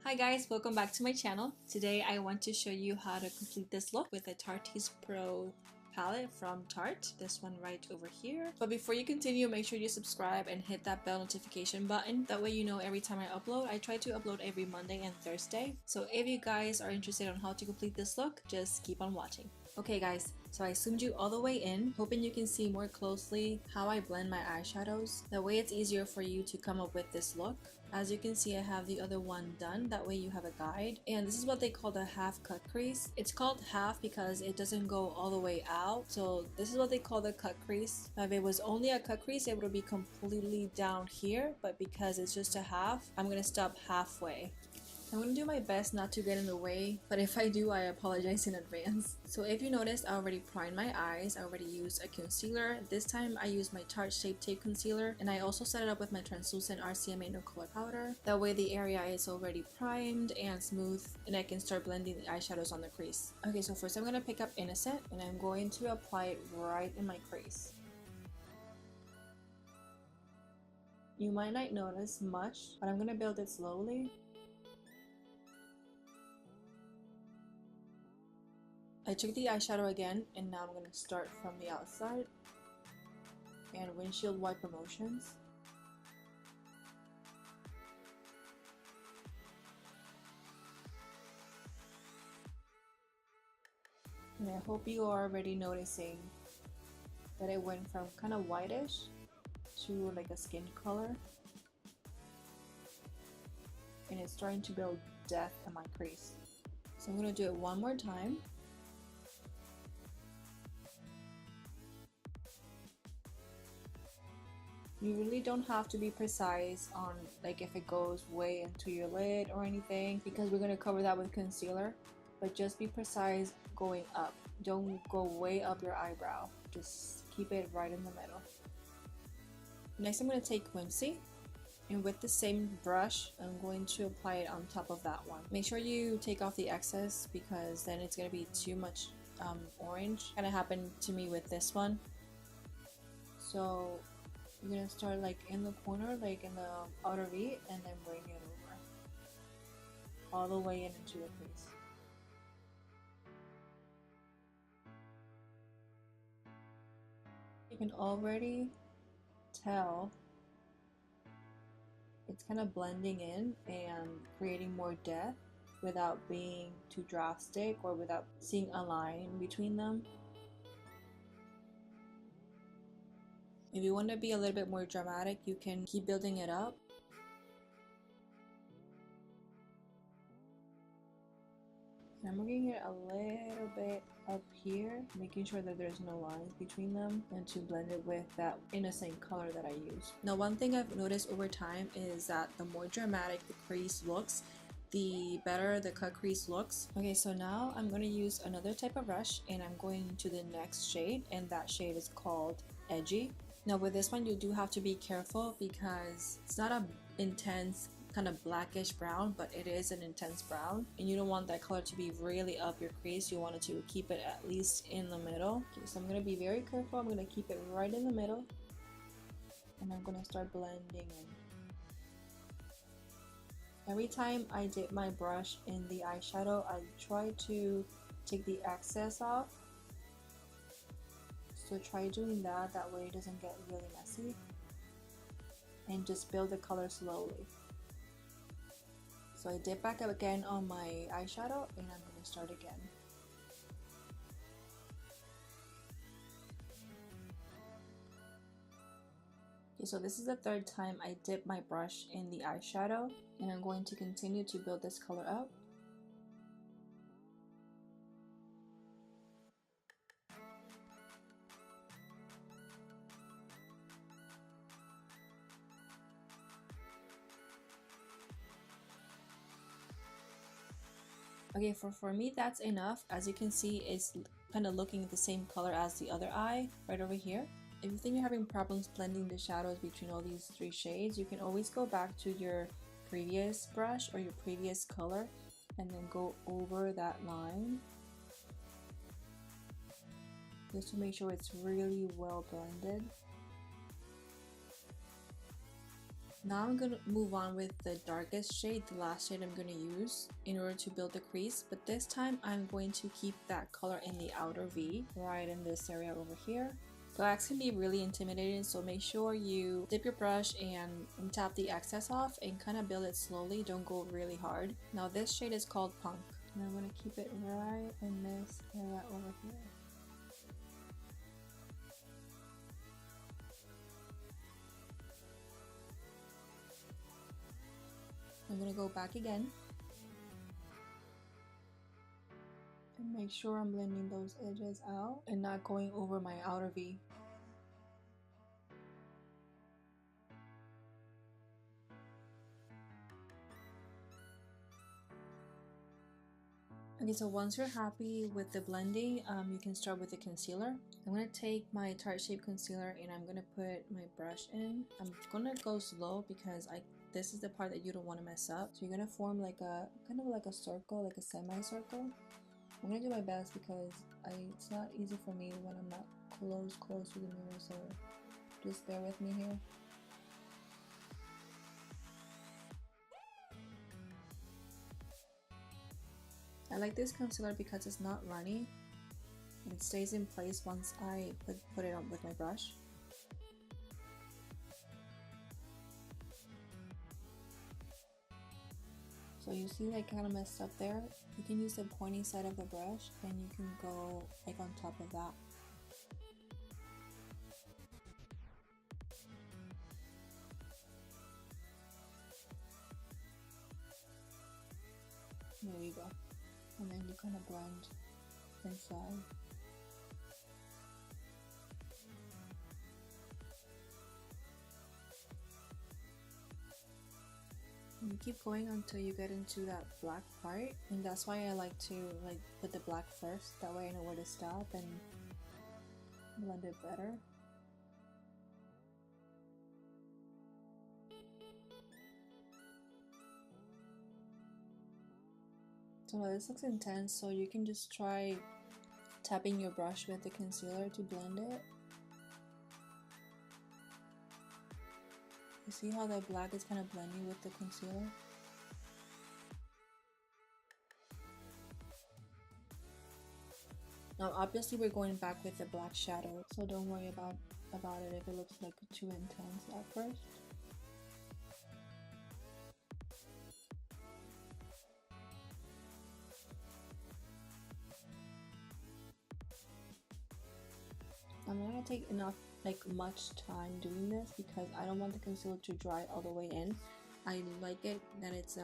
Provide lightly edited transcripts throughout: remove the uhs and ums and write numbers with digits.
Hi guys, welcome back to my channel. Today I want to show you how to complete this look with a Tarteist Pro Palette from Tarte, this one right over here. But before you continue, make sure you subscribe and hit that bell notification button. That way you know every time I upload. I try to upload every Monday and Thursday. So if you guys are interested on how to complete this look, just keep on watching. Okay guys, so I zoomed you all the way in, hoping you can see more closely how I blend my eyeshadows. That way it's easier for you to come up with this look. As you can see, I have the other one done, that way you have a guide. And this is what they call the half cut crease. It's called half because it doesn't go all the way out. So this is what they call the cut crease. Now if it was only a cut crease, it would be completely down here, but because it's just a half, I'm gonna stop halfway. I'm going to do my best not to get in the way, but if I do, I apologize in advance. So if you noticed, I already primed my eyes. I already used a concealer. This time I used my Tarte Shape Tape Concealer, and I also set it up with my translucent RCMA No Color Powder. That way the area is already primed and smooth, and I can start blending the eyeshadows on the crease. Okay, so first I'm going to pick up Innocent, and I'm going to apply it right in my crease. You might not notice much, but I'm going to build it slowly. I took the eyeshadow again, and now I'm going to start from the outside and windshield wiper motions. And I hope you are already noticing that it went from kind of whitish to like a skin color, and it's starting to build depth in my crease. So I'm going to do it one more time. You really don't have to be precise on like if it goes way into your lid or anything, because we're going to cover that with concealer, but just be precise going up. Don't go way up your eyebrow, just keep it right in the middle. Next I'm going to take Whimsy, and with the same brush I'm going to apply it on top of that one. Make sure you take off the excess because then it's going to be too much orange. Kind of happened to me with this one. So you're gonna start like in the corner, like in the outer V, and then bring it over all the way into the crease. You can already tell it's kind of blending in and creating more depth without being too drastic or without seeing a line between them. If you want to be a little bit more dramatic, you can keep building it up. And I'm bringing it a little bit up here, making sure that there's no lines between them, and to blend it with that innocent color that I use. Now one thing I've noticed over time is that the more dramatic the crease looks, the better the cut crease looks. Okay, so now I'm going to use another type of brush, and I'm going to the next shade, and that shade is called Edgy. Now with this one you do have to be careful because it's not a intense kind of blackish brown, but it is an intense brown, and you don't want that color to be really up your crease. You want it to keep it at least in the middle. Okay, so I'm going to be very careful. I'm going to keep it right in the middle, and I'm going to start blending in. Every time I dip my brush in the eyeshadow, I try to take the excess off. So try doing that, that way it doesn't get really messy. And just build the color slowly. So I dip back up again on my eyeshadow, and I'm going to start again. Okay, so this is the third time I dip my brush in the eyeshadow, and I'm going to continue to build this color up. Okay, for me that's enough. As you can see, it's kind of looking the same color as the other eye right over here. If you think you're having problems blending the shadows between all these three shades, you can always go back to your previous brush or your previous color and then go over that line just to make sure it's really well blended. Now I'm going to move on with the darkest shade, the last shade I'm going to use in order to build the crease. But this time I'm going to keep that color in the outer V, right in this area over here. Blacks can be really intimidating, so make sure you dip your brush and tap the excess off and kind of build it slowly. Don't go really hard. Now this shade is called Punk, and I'm going to keep it right in this area over here. I'm going to go back again and make sure I'm blending those edges out and not going over my outer V. Okay, so once you're happy with the blending, you can start with the concealer. I'm going to take my Tarte Shape Concealer and I'm going to put my brush in. I'm going to go slow because this is the part that you don't want to mess up. So you're going to form like a kind of like a circle, like a semicircle. I'm going to do my best because it's not easy for me when I'm not close to the mirror, so just bear with me here. I like this concealer because it's not runny. It stays in place once I put it on with my brush. So you see I kind of messed up there. You can use the pointy side of the brush and you can go like on top of that. There you go. And then you kind of blend inside. And you keep going until you get into that black part, and that's why I like to put the black first. That way I know where to stop and blend it better. So this looks intense, so you can just try tapping your brush with the concealer to blend it. You see how the black is kind of blending with the concealer? Now obviously we're going back with the black shadow, so don't worry about it if it looks like too intense at first. I'm not gonna take much time doing this because I don't want the concealer to dry all the way in. I like it that it's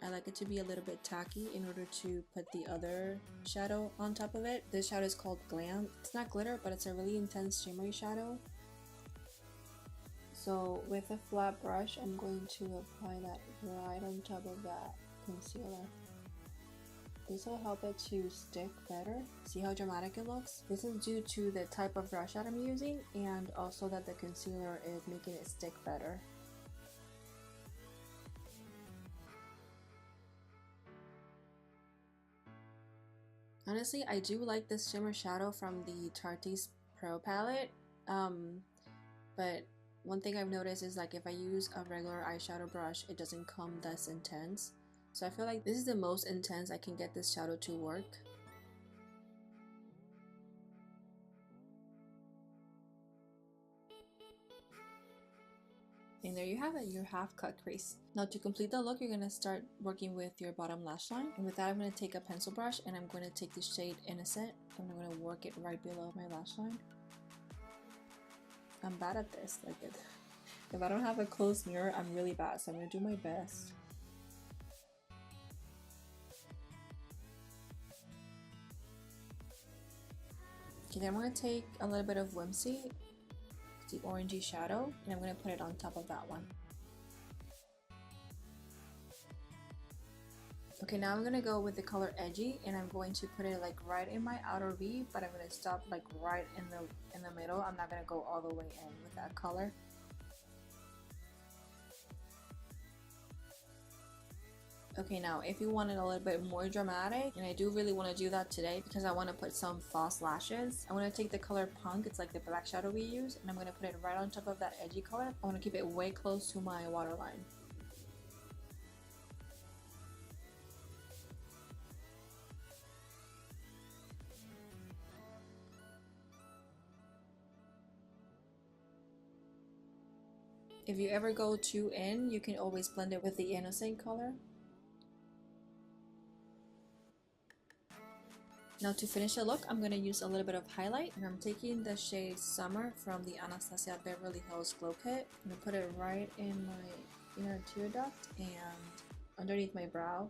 I like it to be a little bit tacky in order to put the other shadow on top of it. This shadow is called Glam. It's not glitter, but it's a really intense shimmery shadow. So with a flat brush, I'm going to apply that right on top of that concealer. This will help it to stick better. See how dramatic it looks? This is due to the type of brush that I'm using and also that the concealer is making it stick better. Honestly, I do like this shimmer shadow from the Tarteist Pro Palette, but one thing I've noticed is like if I use a regular eyeshadow brush, it doesn't come this intense. So I feel like this is the most intense I can get this shadow to work. And there you have it, your half cut crease. Now to complete the look, you're going to start working with your bottom lash line. And with that, I'm going to take a pencil brush and I'm going to take the shade Innocent and I'm going to work it right below my lash line. I'm bad at this. If I don't have a closed mirror, I'm really bad, so I'm going to do my best. Okay, then I'm going to take a little bit of Whimsy, the orangey shadow, and I'm going to put it on top of that one. Okay, now I'm going to go with the color Edgy, and I'm going to put it like right in my outer V, but I'm going to stop like right in the middle. I'm not going to go all the way in with that color. Okay, now if you want it a little bit more dramatic, and I do really want to do that today because I want to put some false lashes, I want to take the color Punk, it's like the black shadow we use, and I'm going to put it right on top of that edgy color. I want to keep it way close to my waterline. If you ever go too in, you can always blend it with the innocent color. Now to finish the look, I'm going to use a little bit of highlight, and I'm taking the shade Summer from the Anastasia Beverly Hills Glow Kit. I'm going to put it right in my inner tear duct and underneath my brow.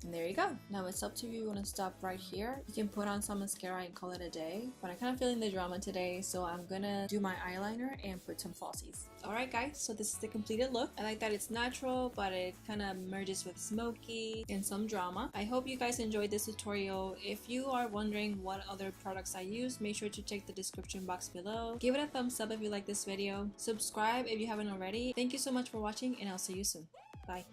And there you go. Now it's up to you if you want to stop right here. You can put on some mascara and call it a day. But I'm kind of feeling the drama today, so I'm gonna do my eyeliner and put some falsies. Alright guys, so this is the completed look. I like that it's natural, but it kind of merges with smoky and some drama. I hope you guys enjoyed this tutorial. If you are wondering what other products I use, make sure to check the description box below. Give it a thumbs up if you like this video. Subscribe if you haven't already. Thank you so much for watching, and I'll see you soon. Bye.